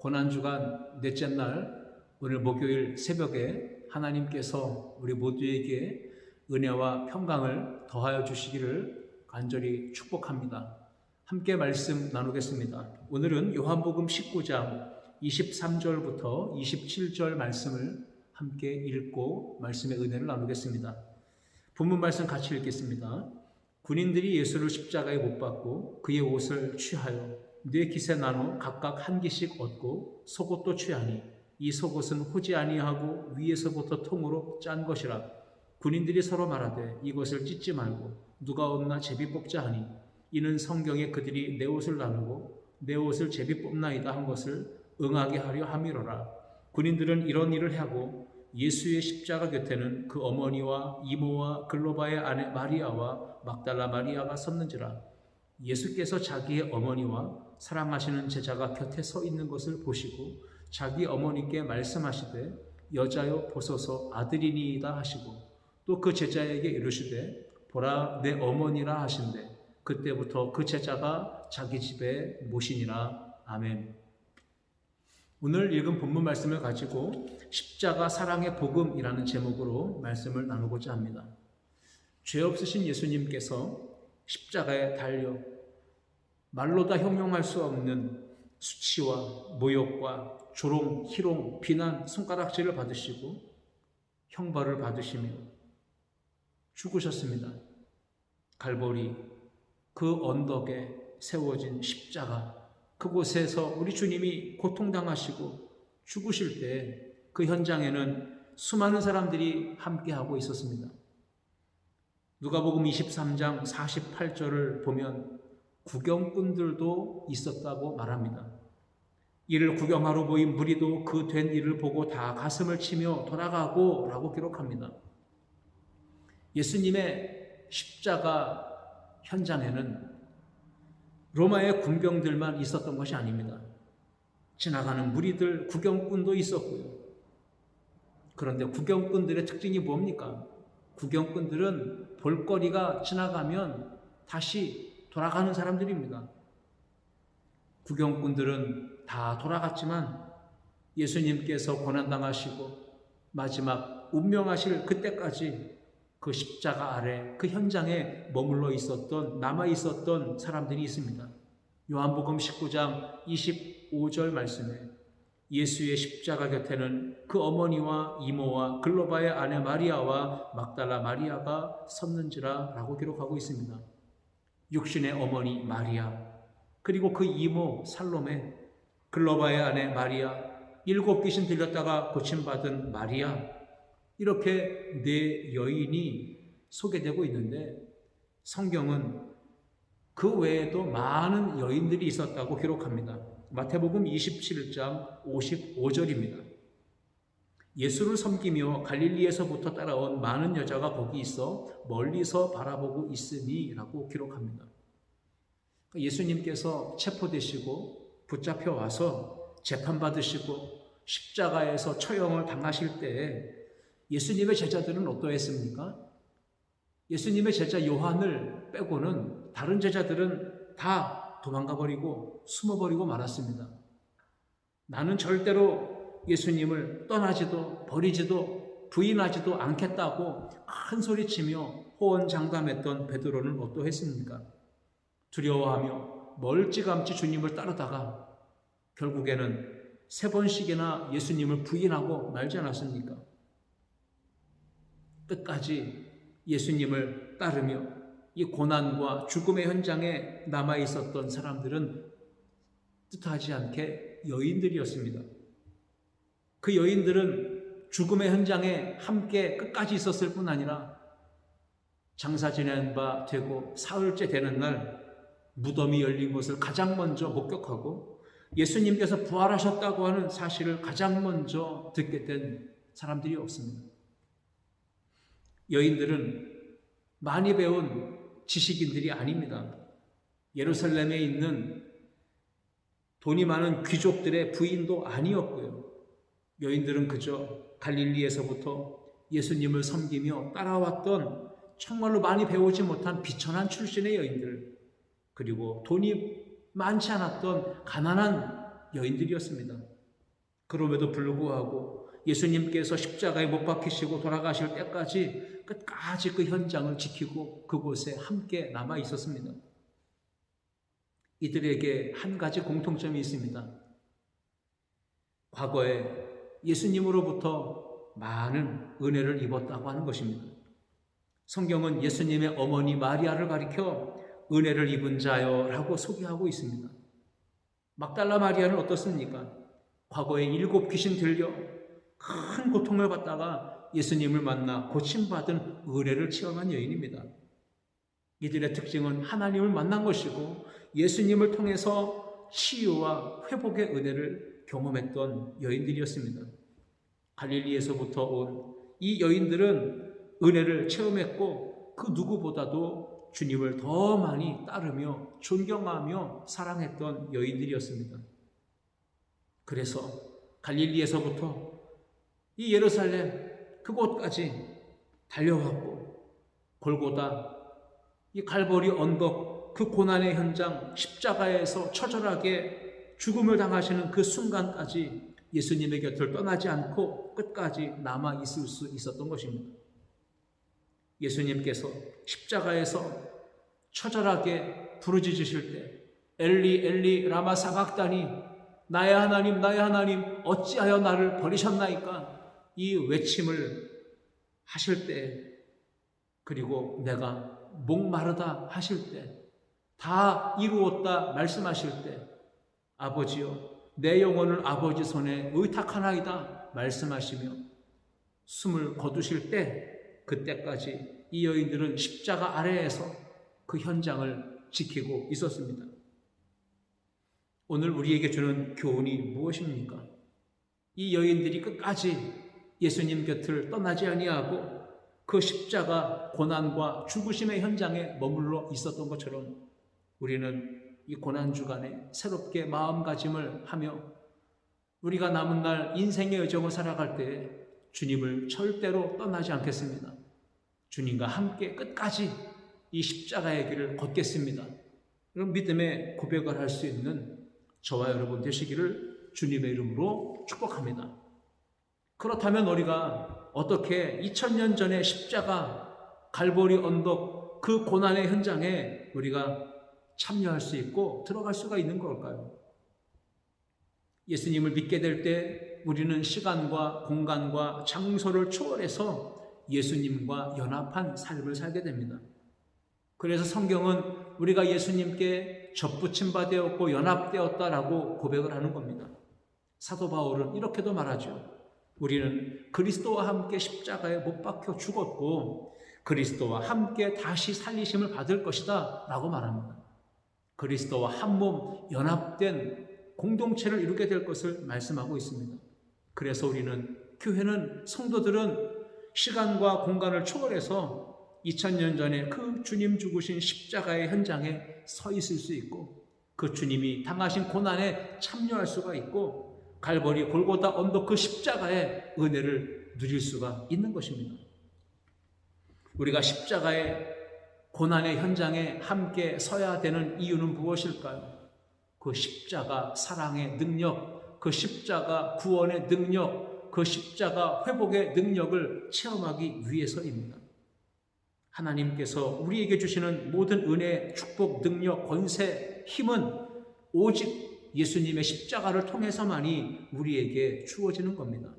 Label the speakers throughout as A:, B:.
A: 고난주간 넷째 날 오늘 목요일 새벽에 하나님께서 우리 모두에게 은혜와 평강을 더하여 주시기를 간절히 축복합니다. 함께 말씀 나누겠습니다. 오늘은 요한복음 19장 23절부터 27절 말씀을 함께 읽고 말씀의 은혜를 나누겠습니다. 본문 말씀 같이 읽겠습니다. 군인들이 예수를 십자가에 못 박고 그의 옷을 취하여 네 깃에 나눠 각각 한 깃씩 얻고 속옷도 취하니 이 속옷은 호지 아니하고 위에서부터 통으로 짠 것이라. 군인들이 서로 말하되 이것을 찢지 말고 누가 얻나 제비 뽑자 하니 이는 성경에 그들이 내 옷을 나누고 내 옷을 제비 뽑나이다 한 것을 응하게 하려 함이로라. 군인들은 이런 일을 하고 예수의 십자가 곁에는 그 어머니와 이모와 글로바의 아내 마리아와 막달라 마리아가 섰는지라. 예수께서 자기의 어머니와 사랑하시는 제자가 곁에 서 있는 것을 보시고 자기 어머니께 말씀하시되 여자여 보소서 아들이니이다 하시고 또 그 제자에게 이르시되 보라 내 어머니라 하신대 그때부터 그 제자가 자기 집에 모시니라. 아멘. 오늘 읽은 본문 말씀을 가지고 십자가 사랑의 복음이라는 제목으로 말씀을 나누고자 합니다. 죄 없으신 예수님께서 십자가에 달려 말로 다 형용할 수 없는 수치와 모욕과 조롱, 희롱, 비난, 손가락질을 받으시고 형벌을 받으시며 죽으셨습니다. 갈보리 그 언덕에 세워진 십자가, 그곳에서 우리 주님이 고통당하시고 죽으실 때 그 현장에는 수많은 사람들이 함께하고 있었습니다. 누가복음 23장 48절을 보면 구경꾼들도 있었다고 말합니다. 이를 구경하러 모인 무리도 그 된 일을 보고 다 가슴을 치며 돌아가고 라고 기록합니다. 예수님의 십자가 현장에는 로마의 군병들만 있었던 것이 아닙니다. 지나가는 무리들, 구경꾼도 있었고요. 그런데 구경꾼들의 특징이 뭡니까? 구경꾼들은 볼거리가 지나가면 다시 돌아가는 사람들입니다. 구경꾼들은 다 돌아갔지만 예수님께서 고난당하시고 마지막 운명하실 그때까지 그 십자가 아래 그 현장에 머물러 있었던, 남아 있었던 사람들이 있습니다. 요한복음 19장 25절 말씀에 예수의 십자가 곁에는 그 어머니와 이모와 글로바의 아내 마리아와 막달라 마리아가 섰는지라 라고 기록하고 있습니다. 육신의 어머니 마리아, 그리고 그 이모 살로메, 글로바의 아내 마리아, 7 귀신 들렸다가 고침받은 마리아, 이렇게 네 여인이 소개되고 있는데 성경은 그 외에도 많은 여인들이 있었다고 기록합니다. 마태복음 27장 55절입니다. 예수를 섬기며 갈릴리에서부터 따라온 많은 여자가 거기 있어 멀리서 바라보고 있으니 라고 기록합니다. 예수님께서 체포되시고 붙잡혀 와서 재판받으시고 십자가에서 처형을 당하실 때에 예수님의 제자들은 어떠했습니까? 예수님의 제자 요한을 빼고는 다른 제자들은 다 도망가버리고 숨어버리고 말았습니다. 나는 절대로 예수님을 떠나지도 버리지도 부인하지도 않겠다고 큰 소리치며 호언장담했던 베드로는 어떠했습니까? 두려워하며 멀찌감치 주님을 따르다가 결국에는 3번씩이나 예수님을 부인하고 말지 않았습니까? 끝까지 예수님을 따르며 이 고난과 죽음의 현장에 남아있었던 사람들은 뜻하지 않게 여인들이었습니다. 그 여인들은 죽음의 현장에 함께 끝까지 있었을 뿐 아니라 장사 지낸 바 되고 사흘째 되는 날 무덤이 열린 것을 가장 먼저 목격하고 예수님께서 부활하셨다고 하는 사실을 가장 먼저 듣게 된 사람들이었습니다. 여인들은 많이 배운 지식인들이 아닙니다. 예루살렘에 있는 돈이 많은 귀족들의 부인도 아니었고요. 여인들은 그저 갈릴리에서부터 예수님을 섬기며 따라왔던 정말로 많이 배우지 못한 비천한 출신의 여인들, 그리고 돈이 많지 않았던 가난한 여인들이었습니다. 그럼에도 불구하고 예수님께서 십자가에 못 박히시고 돌아가실 때까지 끝까지 그 현장을 지키고 그곳에 함께 남아 있었습니다. 이들에게 한 가지 공통점이 있습니다. 과거에 예수님으로부터 많은 은혜를 입었다고 하는 것입니다. 성경은 예수님의 어머니 마리아를 가리켜 은혜를 입은 자여라고 소개하고 있습니다. 막달라 마리아는 어떻습니까? 과거에 7 귀신 들려 큰 고통을 받다가 예수님을 만나 고침받은 은혜를 체험한 여인입니다. 이들의 특징은 하나님을 만난 것이고 예수님을 통해서 치유와 회복의 은혜를 경험했던 여인들이었습니다. 갈릴리에서부터 온 이 여인들은 은혜를 체험했고 그 누구보다도 주님을 더 많이 따르며 존경하며 사랑했던 여인들이었습니다. 그래서 갈릴리에서부터 이 예루살렘 그곳까지 달려왔고 골고다 이 갈보리 언덕 그 고난의 현장 십자가에서 처절하게 죽음을 당하시는 그 순간까지 예수님의 곁을 떠나지 않고 끝까지 남아 있을 수 있었던 것입니다. 예수님께서 십자가에서 처절하게 부르짖으실 때 엘리 엘리 라마 사박다니 나의 하나님 어찌하여 나를 버리셨나이까 이 외침을 하실 때 그리고 내가 목마르다 하실 때 다 이루었다 말씀하실 때 아버지여 내 영혼을 아버지 손에 의탁하나이다 말씀하시며 숨을 거두실 때 그때까지 이 여인들은 십자가 아래에서 그 현장을 지키고 있었습니다. 오늘 우리에게 주는 교훈이 무엇입니까? 이 여인들이 끝까지 예수님 곁을 떠나지 아니하고 그 십자가 고난과 죽으심의 현장에 머물러 있었던 것처럼 우리는 이 고난주간에 새롭게 마음가짐을 하며 우리가 남은 날 인생의 여정을 살아갈 때 주님을 절대로 떠나지 않겠습니다. 주님과 함께 끝까지 이 십자가의 길을 걷겠습니다. 그런 믿음의 고백을 할 수 있는 저와 여러분 되시기를 주님의 이름으로 축복합니다. 그렇다면 우리가 어떻게 2000년 전의 십자가 갈보리 언덕 그 고난의 현장에 우리가 참여할 수 있고 들어갈 수가 있는 걸까요? 예수님을 믿게 될 때 우리는 시간과 공간과 장소를 초월해서 예수님과 연합한 삶을 살게 됩니다. 그래서 성경은 우리가 예수님께 접붙임 바 되었고 연합되었다라고 고백을 하는 겁니다. 사도 바울은 이렇게도 말하죠. 우리는 그리스도와 함께 십자가에 못 박혀 죽었고 그리스도와 함께 다시 살리심을 받을 것이다 라고 말합니다. 그리스도와 한 몸 연합된 공동체를 이루게 될 것을 말씀하고 있습니다. 그래서 우리는 교회는 성도들은 시간과 공간을 초월해서 2000년 전에 그 주님 죽으신 십자가의 현장에 서 있을 수 있고 그 주님이 당하신 고난에 참여할 수가 있고 갈보리 골고다 언덕 그 십자가의 은혜를 누릴 수가 있는 것입니다. 우리가 십자가의 고난의 현장에 함께 서야 되는 이유는 무엇일까요? 그 십자가 사랑의 능력, 그 십자가 구원의 능력, 그 십자가 회복의 능력을 체험하기 위해서입니다. 하나님께서 우리에게 주시는 모든 은혜, 축복, 능력, 권세, 힘은 오직 예수님의 십자가를 통해서만이 우리에게 주어지는 겁니다.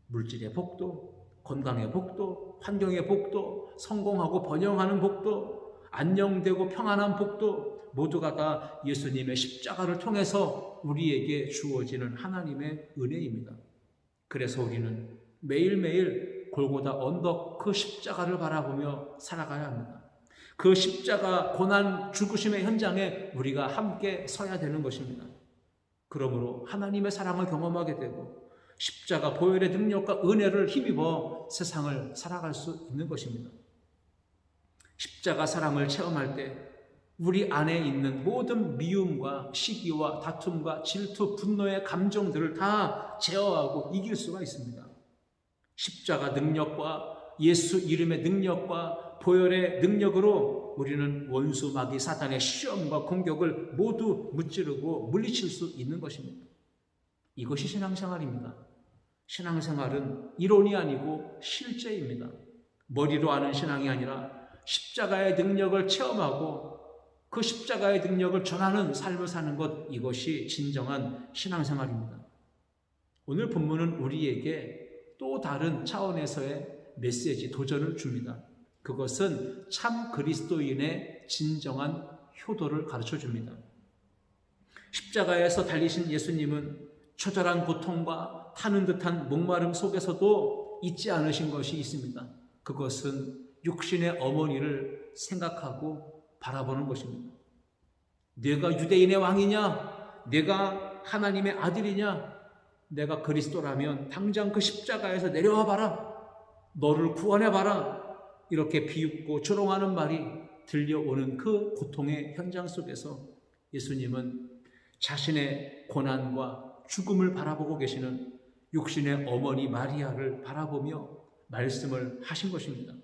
A: 물질의 복도, 건강의 복도, 환경의 복도, 성공하고 번영하는 복도, 안녕되고 평안한 복도 모두가 다 예수님의 십자가를 통해서 우리에게 주어지는 하나님의 은혜입니다. 그래서 우리는 매일매일 골고다 언덕 그 십자가를 바라보며 살아가야 합니다. 그 십자가 고난 죽으심의 현장에 우리가 함께 서야 되는 것입니다. 그러므로 하나님의 사랑을 경험하게 되고 십자가 보혈의 능력과 은혜를 힘입어 세상을 살아갈 수 있는 것입니다. 십자가 사랑을 체험할 때 우리 안에 있는 모든 미움과 시기와 다툼과 질투, 분노의 감정들을 다 제어하고 이길 수가 있습니다. 십자가 능력과 예수 이름의 능력과 보혈의 능력으로 우리는 원수 마귀 사탄의 시험과 공격을 모두 무찌르고 물리칠 수 있는 것입니다. 이것이 신앙생활입니다. 신앙생활은 이론이 아니고 실제입니다. 머리로 아는 신앙이 아니라 십자가의 능력을 체험하고 그 십자가의 능력을 전하는 삶을 사는 것, 이것이 진정한 신앙생활입니다. 오늘 본문은 우리에게 또 다른 차원에서의 메시지, 도전을 줍니다. 그것은 참 그리스도인의 진정한 효도를 가르쳐 줍니다. 십자가에서 달리신 예수님은 처절한 고통과 타는 듯한 목마름 속에서도 잊지 않으신 것이 있습니다. 그것은 육신의 어머니를 생각하고 바라보는 것입니다. 내가 유대인의 왕이냐? 내가 하나님의 아들이냐? 내가 그리스도라면 당장 그 십자가에서 내려와 봐라. 너를 구원해 봐라. 이렇게 비웃고 조롱하는 말이 들려오는 그 고통의 현장 속에서 예수님은 자신의 고난과 죽음을 바라보고 계시는 육신의 어머니 마리아를 바라보며 말씀을 하신 것입니다.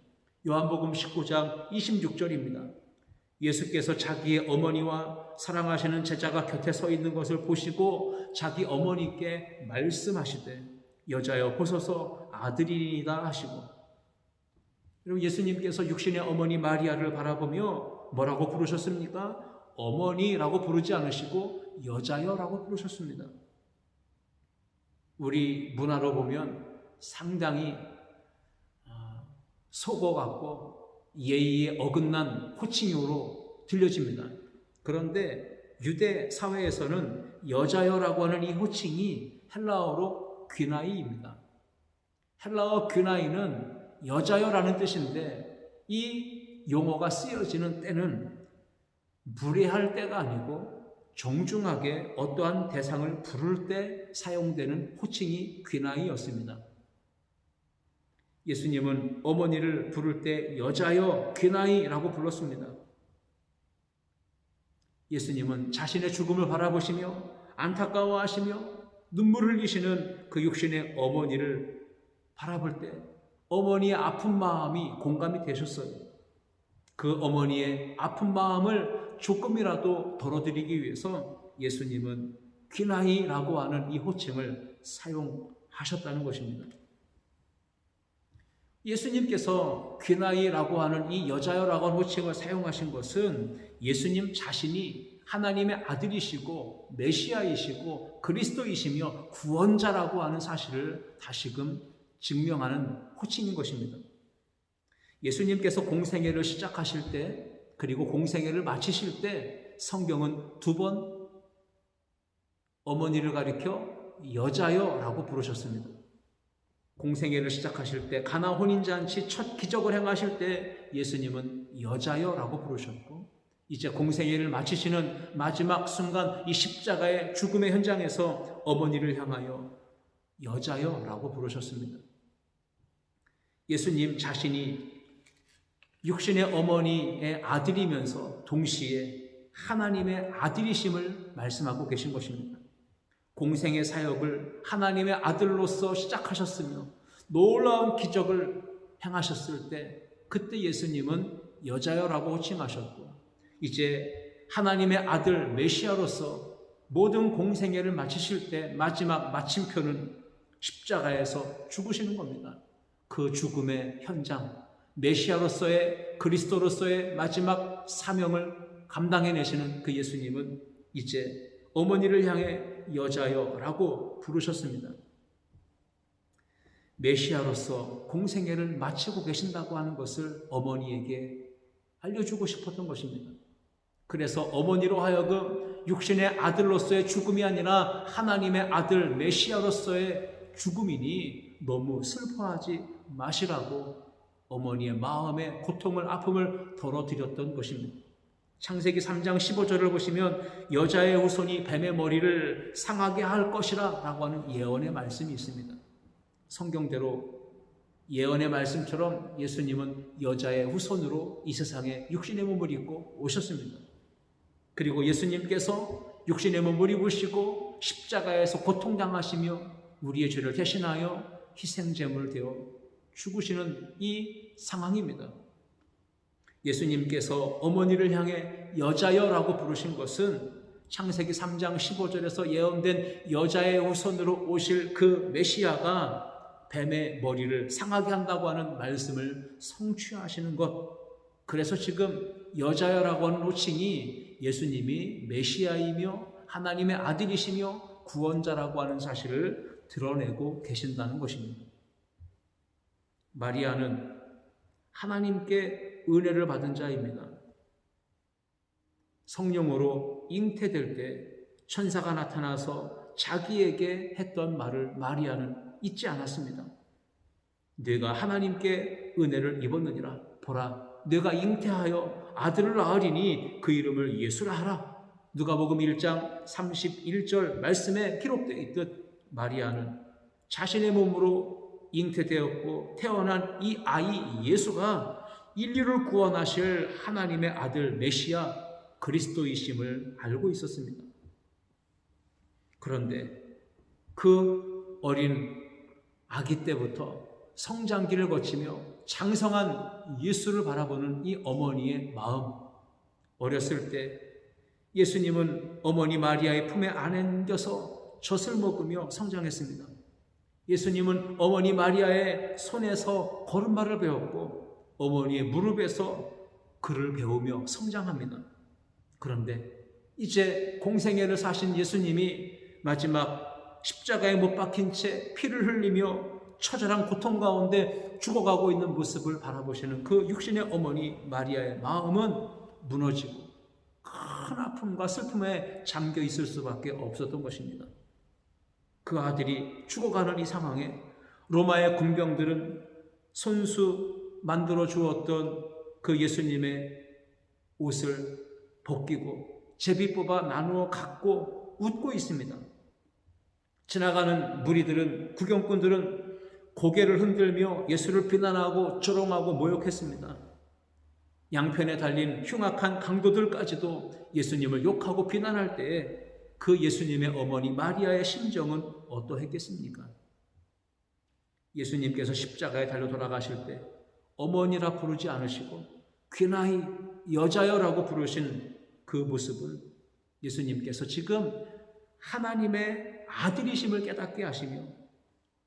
A: 요한복음 19장 26절입니다. 예수께서 자기의 어머니와 사랑하시는 제자가 곁에 서 있는 것을 보시고 자기 어머니께 말씀하시되 여자여 보소서 아들이니이다 하시고, 그리고 예수님께서 육신의 어머니 마리아를 바라보며 뭐라고 부르셨습니까? 어머니라고 부르지 않으시고 여자여라고 부르셨습니다. 우리 문화로 보면 상당히 속어 같고 예의에 어긋난 호칭으로 들려집니다. 그런데 유대 사회에서는 여자여라고 하는 이 호칭이 헬라어로 귀나이입니다. 헬라어 귀나이는 여자여라는 뜻인데 이 용어가 쓰여지는 때는 무례할 때가 아니고 정중하게 어떠한 대상을 부를 때 사용되는 호칭이 귀나이였습니다. 예수님은 어머니를 부를 때 여자여 귀나이라고 불렀습니다. 예수님은 자신의 죽음을 바라보시며 안타까워하시며 눈물을 흘리시는 그 육신의 어머니를 바라볼 때 어머니의 아픈 마음이 공감이 되셨어요. 그 어머니의 아픈 마음을 조금이라도 덜어드리기 위해서 예수님은 귀나이라고 하는 이 호칭을 사용하셨다는 것입니다. 예수님께서 귀나이라고 하는 이 여자여라고 하는 호칭을 사용하신 것은 예수님 자신이 하나님의 아들이시고 메시아이시고 그리스도이시며 구원자라고 하는 사실을 다시금 증명하는 호칭인 것입니다. 예수님께서 공생애를 시작하실 때 그리고 공생애를 마치실 때 성경은 2번 어머니를 가리켜 여자여라고 부르셨습니다. 공생애를 시작하실 때 가나 혼인잔치 첫 기적을 행하실 때 예수님은 여자여라고 부르셨고, 이제 공생애를 마치시는 마지막 순간 이 십자가의 죽음의 현장에서 어머니를 향하여 여자여라고 부르셨습니다. 예수님 자신이 육신의 어머니의 아들이면서 동시에 하나님의 아들이심을 말씀하고 계신 것입니다. 공생의 사역을 하나님의 아들로서 시작하셨으며 놀라운 기적을 행하셨을 때 그때 예수님은 여자여라고 호칭하셨고, 이제 하나님의 아들 메시아로서 모든 공생애를 마치실 때 마지막 마침표는 십자가에서 죽으시는 겁니다. 그 죽음의 현장, 메시아로서의 그리스도로서의 마지막 사명을 감당해내시는 그 예수님은 이제 어머니를 향해 여자여라고 부르셨습니다. 메시아로서 공생애를 마치고 계신다고 하는 것을 어머니에게 알려주고 싶었던 것입니다. 그래서 어머니로 하여금 육신의 아들로서의 죽음이 아니라 하나님의 아들 메시아로서의 죽음이니 너무 슬퍼하지 마시라고 어머니의 마음의 고통을, 아픔을 덜어드렸던 것입니다. 창세기 3장 15절을 보시면 여자의 후손이 뱀의 머리를 상하게 할 것이라 라고 하는 예언의 말씀이 있습니다. 성경대로 예언의 말씀처럼 예수님은 여자의 후손으로 이 세상에 육신의 몸을 입고 오셨습니다. 그리고 예수님께서 육신의 몸을 입으시고 십자가에서 고통당하시며 우리의 죄를 대신하여 희생제물 되어 죽으시는 이 상황입니다. 예수님께서 어머니를 향해 여자여라고 부르신 것은 창세기 3장 15절에서 예언된 여자의 후손으로 오실 그 메시아가 뱀의 머리를 상하게 한다고 하는 말씀을 성취하시는 것. 그래서 지금 여자여라고 하는 호칭이 예수님이 메시아이며 하나님의 아들이시며 구원자라고 하는 사실을 드러내고 계신다는 것입니다. 마리아는 하나님께 은혜를 받은 자입니다. 성령으로 잉태될 때 천사가 나타나서 자기에게 했던 말을 마리아는 잊지 않았습니다. 네가 하나님께 은혜를 입었느니라. 보라, 네가 잉태하여 아들을 낳으리니 그 이름을 예수라 하라. 누가복음 1장 31절 말씀에 기록되어 있듯 마리아는 자신의 몸으로 잉태되었고 태어난 이 아이 예수가 인류를 구원하실 하나님의 아들 메시아 그리스도이심을 알고 있었습니다. 그런데 그 어린 아기 때부터 성장기를 거치며 장성한 예수를 바라보는 이 어머니의 마음. 어렸을 때 예수님은 어머니 마리아의 품에 안겨서 젖을 먹으며 성장했습니다. 예수님은 어머니 마리아의 손에서 걸음마를 배웠고 어머니의 무릎에서 글을 배우며 성장합니다. 그런데 이제 공생애를 사신 예수님이 마지막 십자가에 못 박힌 채 피를 흘리며 처절한 고통 가운데 죽어가고 있는 모습을 바라보시는 그 육신의 어머니 마리아의 마음은 무너지고 큰 아픔과 슬픔에 잠겨 있을 수밖에 없었던 것입니다. 그 아들이 죽어가는 이 상황에 로마의 군병들은 손수 만들어 주었던 그 예수님의 옷을 벗기고 제비 뽑아 나누어 갖고 웃고 있습니다. 지나가는 무리들은, 구경꾼들은 고개를 흔들며 예수를 비난하고 조롱하고 모욕했습니다. 양편에 달린 흉악한 강도들까지도 예수님을 욕하고 비난할 때에 그 예수님의 어머니 마리아의 심정은 어떠했겠습니까? 예수님께서 십자가에 달려 돌아가실 때 어머니라 부르지 않으시고 귀나이 여자여라고 부르신 그 모습을 예수님께서 지금 하나님의 아들이심을 깨닫게 하시며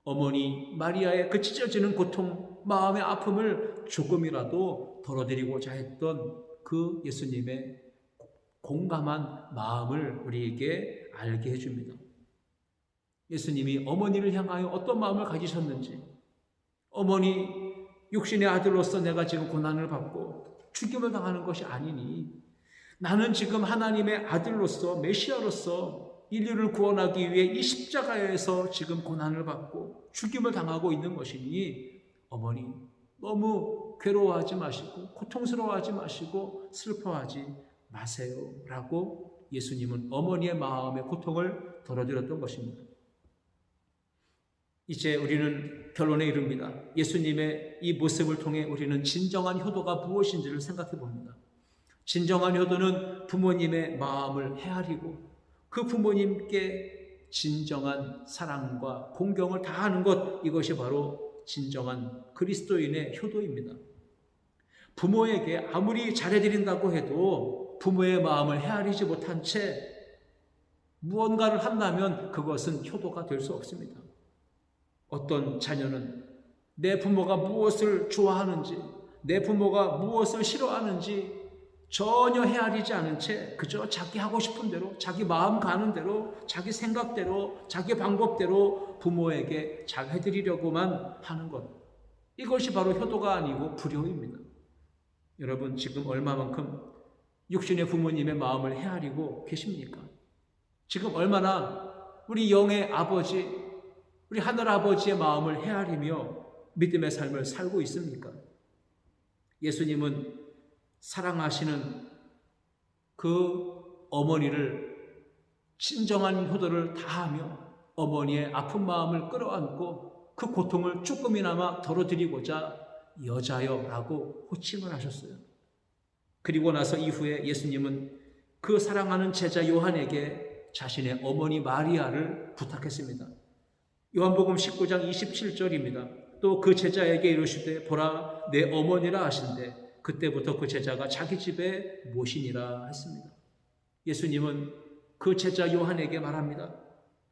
A: 어머니 마리아의 그 찢어지는 고통, 마음의 아픔을 조금이라도 덜어드리고자 했던 그 예수님의 공감한 마음을 우리에게 알게 해줍니다. 예수님이 어머니를 향하여 어떤 마음을 가지셨는지, 어머니 육신의 아들로서 내가 지금 고난을 받고 죽임을 당하는 것이 아니니 나는 지금 하나님의 아들로서 메시아로서 인류를 구원하기 위해 이 십자가에서 지금 고난을 받고 죽임을 당하고 있는 것이니 어머니 너무 괴로워하지 마시고 고통스러워하지 마시고 슬퍼하지 마세요 라고 예수님은 어머니의 마음의 고통을 덜어드렸던 것입니다. 이제 우리는 결론에 이릅니다. 예수님의 이 모습을 통해 우리는 진정한 효도가 무엇인지를 생각해 봅니다. 진정한 효도는 부모님의 마음을 헤아리고 그 부모님께 진정한 사랑과 공경을 다하는 것, 이것이 바로 진정한 그리스도인의 효도입니다. 부모에게 아무리 잘해드린다고 해도 부모의 마음을 헤아리지 못한 채 무언가를 한다면 그것은 효도가 될 수 없습니다. 어떤 자녀는 내 부모가 무엇을 좋아하는지, 내 부모가 무엇을 싫어하는지 전혀 헤아리지 않은 채 그저 자기 하고 싶은 대로, 자기 마음 가는 대로, 자기 생각대로, 자기 방법대로 부모에게 잘 해드리려고만 하는 것. 이것이 바로 효도가 아니고 불효입니다. 여러분 지금 얼마만큼 육신의 부모님의 마음을 헤아리고 계십니까? 지금 얼마나 우리 영의 아버지, 우리 하늘아버지의 마음을 헤아리며 믿음의 삶을 살고 있습니까? 예수님은 사랑하시는 그 어머니를 진정한 효도를 다하며 어머니의 아픈 마음을 끌어안고 그 고통을 조금이나마 덜어드리고자 여자여라고 호칭을 하셨어요. 그리고 나서 이후에 예수님은 그 사랑하는 제자 요한에게 자신의 어머니 마리아를 부탁했습니다. 요한복음 19장 27절입니다. 또 그 제자에게 이르시되 보라 내 어머니라 하신대 그때부터 그 제자가 자기 집에 모시니라 했습니다. 예수님은 그 제자 요한에게 말합니다.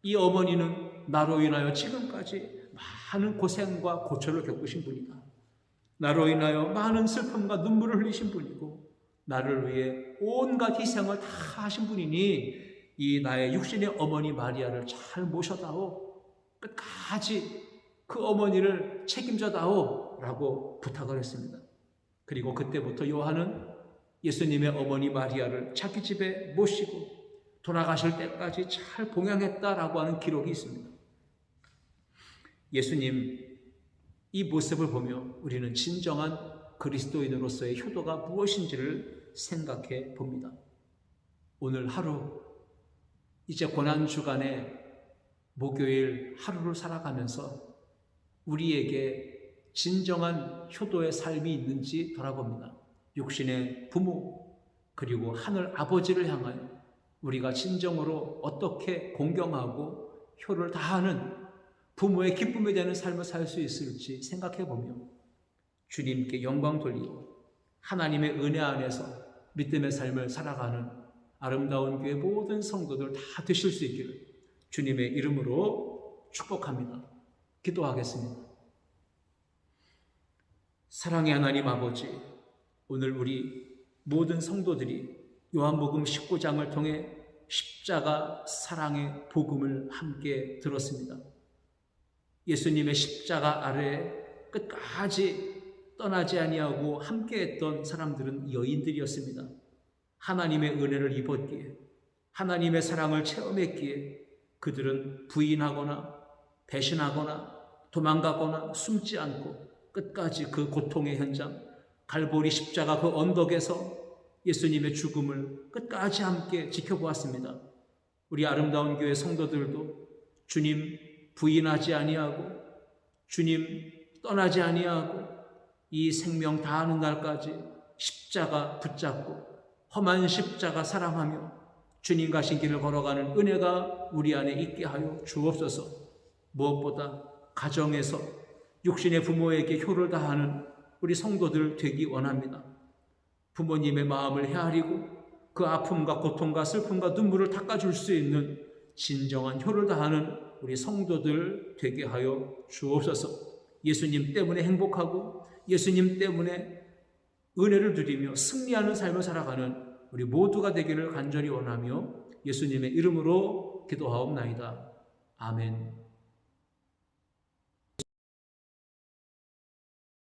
A: 이 어머니는 나로 인하여 지금까지 많은 고생과 고초를 겪으신 분이다. 나로 인하여 많은 슬픔과 눈물을 흘리신 분이고 나를 위해 온갖 희생을 다 하신 분이니 이 나의 육신의 어머니 마리아를 잘 모셔다오. 끝까지 그 어머니를 책임져다오 라고 부탁을 했습니다. 그리고 그때부터 요한은 예수님의 어머니 마리아를 자기 집에 모시고 돌아가실 때까지 잘 봉양했다라고 하는 기록이 있습니다. 예수님 이 모습을 보며 우리는 진정한 그리스도인으로서의 효도가 무엇인지를 생각해 봅니다. 오늘 하루 이제 고난주간의 목요일 하루를 살아가면서 우리에게 진정한 효도의 삶이 있는지 돌아봅니다. 육신의 부모 그리고 하늘 아버지를 향하여 우리가 진정으로 어떻게 공경하고 효를 다하는 부모의 기쁨이 되는 삶을 살 수 있을지 생각해보며 주님께 영광 돌리고 하나님의 은혜 안에서 믿음의 삶을 살아가는 아름다운 교회 모든 성도들 다 되실 수 있기를 주님의 이름으로 축복합니다. 기도하겠습니다. 사랑의 하나님 아버지, 오늘 우리 모든 성도들이 요한복음 19장을 통해 십자가 사랑의 복음을 함께 들었습니다. 예수님의 십자가 아래 끝까지 떠나지 아니하고 함께했던 사람들은 여인들이었습니다. 하나님의 은혜를 입었기에, 하나님의 사랑을 체험했기에 그들은 부인하거나 배신하거나 도망가거나 숨지 않고 끝까지 그 고통의 현장, 갈보리 십자가 그 언덕에서 예수님의 죽음을 끝까지 함께 지켜보았습니다. 우리 아름다운 교회 성도들도 주님 부인하지 아니하고 주님 떠나지 아니하고 이 생명 다하는 날까지 십자가 붙잡고 험한 십자가 사랑하며 주님 가신 길을 걸어가는 은혜가 우리 안에 있게 하여 주옵소서. 무엇보다 가정에서 육신의 부모에게 효를 다하는 우리 성도들 되기 원합니다. 부모님의 마음을 헤아리고 그 아픔과 고통과 슬픔과 눈물을 닦아줄 수 있는 진정한 효를 다하는 우리 성도들 되게 하여 주옵소서. 예수님 때문에 행복하고 예수님 때문에 은혜를 누리며 승리하는 삶을 살아가는 우리 모두가 되기를 간절히 원하며 예수님의 이름으로 기도하옵나이다. 아멘.